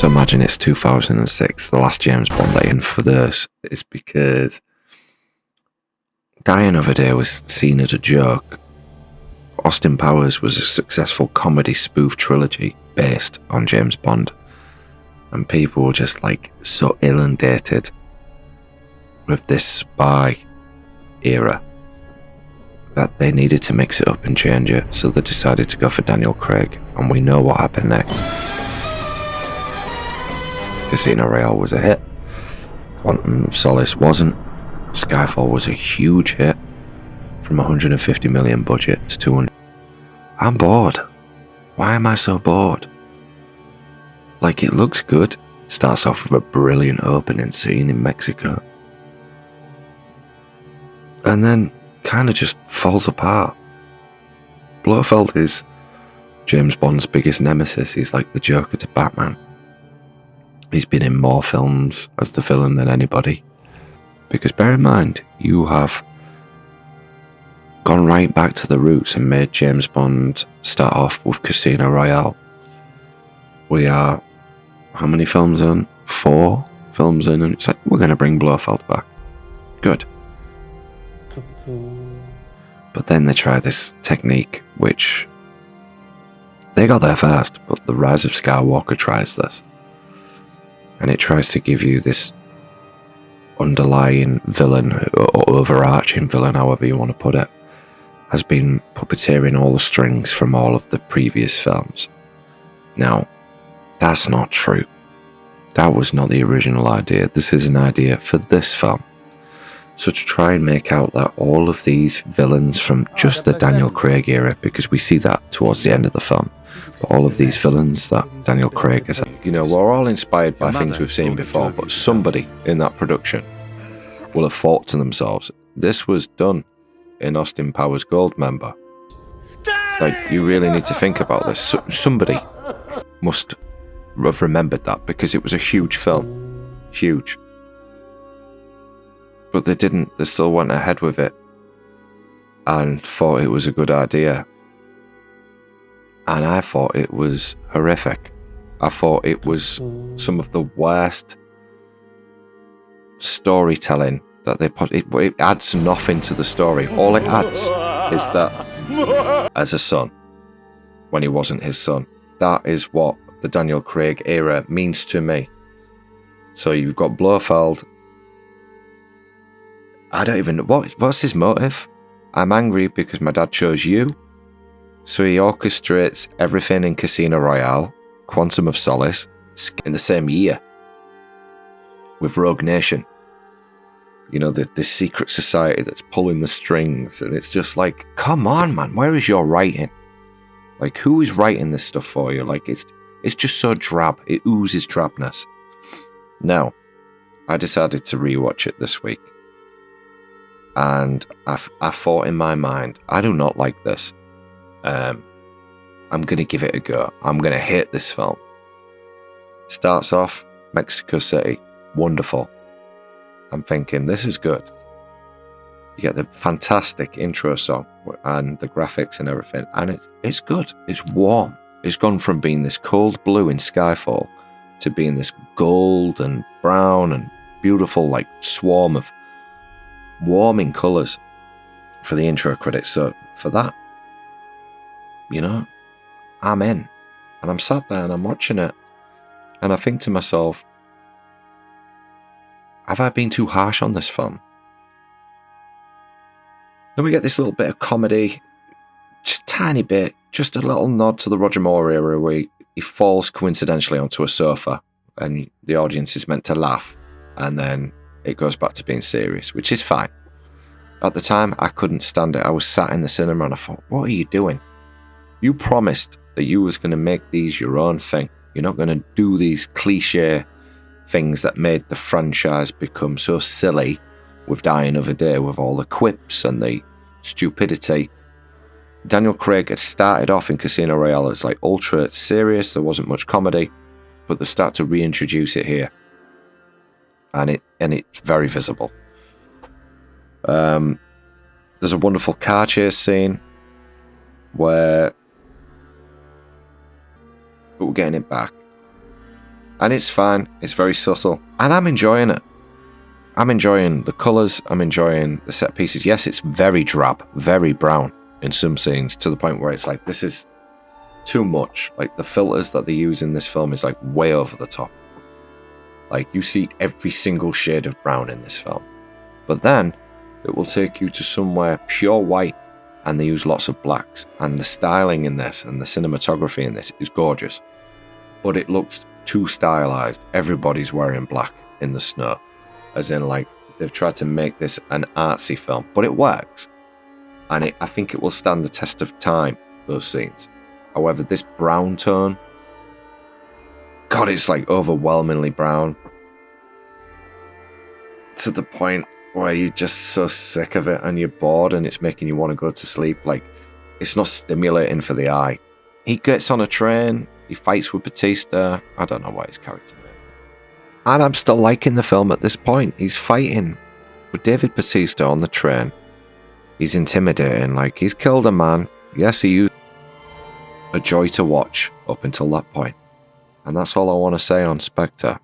So imagine it's 2006, the last James Bond day, and for this, it's because Die Another Day was seen as a joke. Austin Powers was a successful comedy spoof trilogy based on James Bond, and people were just like so inundated with this spy era that they needed to mix it up and change it, so they decided to go for Daniel Craig, and we know what happened next. Casino Royale was a hit, Quantum of Solace wasn't, Skyfall was a huge hit, from 150 million budget to 200. I'm bored. Why am I so bored? Like, it looks good. It starts off with a brilliant opening scene in Mexico, and then kind of just falls apart. Blofeld is James Bond's biggest nemesis. He's like the Joker to Batman. He's been in more films as the villain than anybody. Because bear in mind, you have gone right back to the roots and made James Bond start off with Casino Royale. We are, how many films in? 4 films in, and it's like, we're going to bring Blofeld back. Good. But then they try this technique, which they got there first, but The Rise of Skywalker tries this. And it tries to give you this underlying villain, or overarching villain, however you want to put it, has been puppeteering all the strings from all of the previous films. Now, that's not true. That was not the original idea. This is an idea for this film. So to try and make out that all of these villains from just the Daniel Craig era, because we see that towards the end of the film, but all of these villains that Daniel Craig has, you know, we're all inspired by things we've seen before, but somebody in that production will have thought to themselves, this was done in Austin Powers Goldmember. Like, you really need to think about this. Somebody must have remembered that, because it was a huge film. Huge. But they didn't. They still went ahead with it and thought it was a good idea. And I thought it was horrific. I thought it was some of the worst storytelling that they put. It adds nothing to the story. All it adds is that as a son, when he wasn't his son. That is what the Daniel Craig era means to me. So you've got Blofeld. I don't even know. What's his motive? I'm angry because my dad chose you. So he orchestrates everything in Casino Royale, Quantum of Solace, in the same year, with Rogue Nation. You know, this secret society that's pulling the strings, and it's just like, come on, man, where is your writing? Like, who is writing this stuff for you? Like, it's just so drab. It oozes drabness. Now, I decided to rewatch it this week. And I thought in my mind, I do not like this. I'm going to give it a go. I'm going to hate this film. Starts off, Mexico City. Wonderful. I'm thinking, this is good. You get the fantastic intro song and the graphics and everything. And it's good. It's warm. It's gone from being this cold blue in Skyfall to being this gold and brown and beautiful, like, swarm of warming colours for the intro credits. So for that, you know, I'm in. And I'm sat there and I'm watching it, and I think to myself, have I been too harsh on this film? Then we get this little bit of comedy, just a tiny bit, just a little nod to the Roger Moore era where he falls coincidentally onto a sofa and the audience is meant to laugh, and then it goes back to being serious, which is fine. At the time, I couldn't stand it. I was sat in the cinema and I thought, what are you doing? You promised that you was going to make these your own thing. You're not going to do these cliche things that made the franchise become so silly with Die Another Day, with all the quips and the stupidity. Daniel Craig had started off in Casino Royale as like ultra serious. There wasn't much comedy, but they start to reintroduce it here. And it's very visible. There's a wonderful car chase scene where we're getting it back, And it's fine, it's very subtle, and I'm enjoying it. I'm enjoying the colours, I'm enjoying the set pieces. Yes, it's very drab, very brown in some scenes, to the point where it's like, this is too much. Like, the filters that they use in this film is like way over the top. Like, you see every single shade of brown in this film. But then, it will take you to somewhere pure white, and they use lots of blacks. And the styling in this, and the cinematography in this is gorgeous. But it looks too stylized. Everybody's wearing black in the snow. As in, like, they've tried to make this an artsy film. But it works. And I think it will stand the test of time, those scenes. However, this brown tone, God, it's like overwhelmingly brown. To the point where you're just so sick of it and you're bored and it's making you want to go to sleep. Like, it's not stimulating for the eye. He gets on a train, he fights with Batista. I don't know what his character is. And I'm still liking the film at this point. He's fighting with David Batista on the train. He's intimidating, like, he's killed a man. Yes, he used a joy to watch up until that point. And that's all I want to say on Spectre.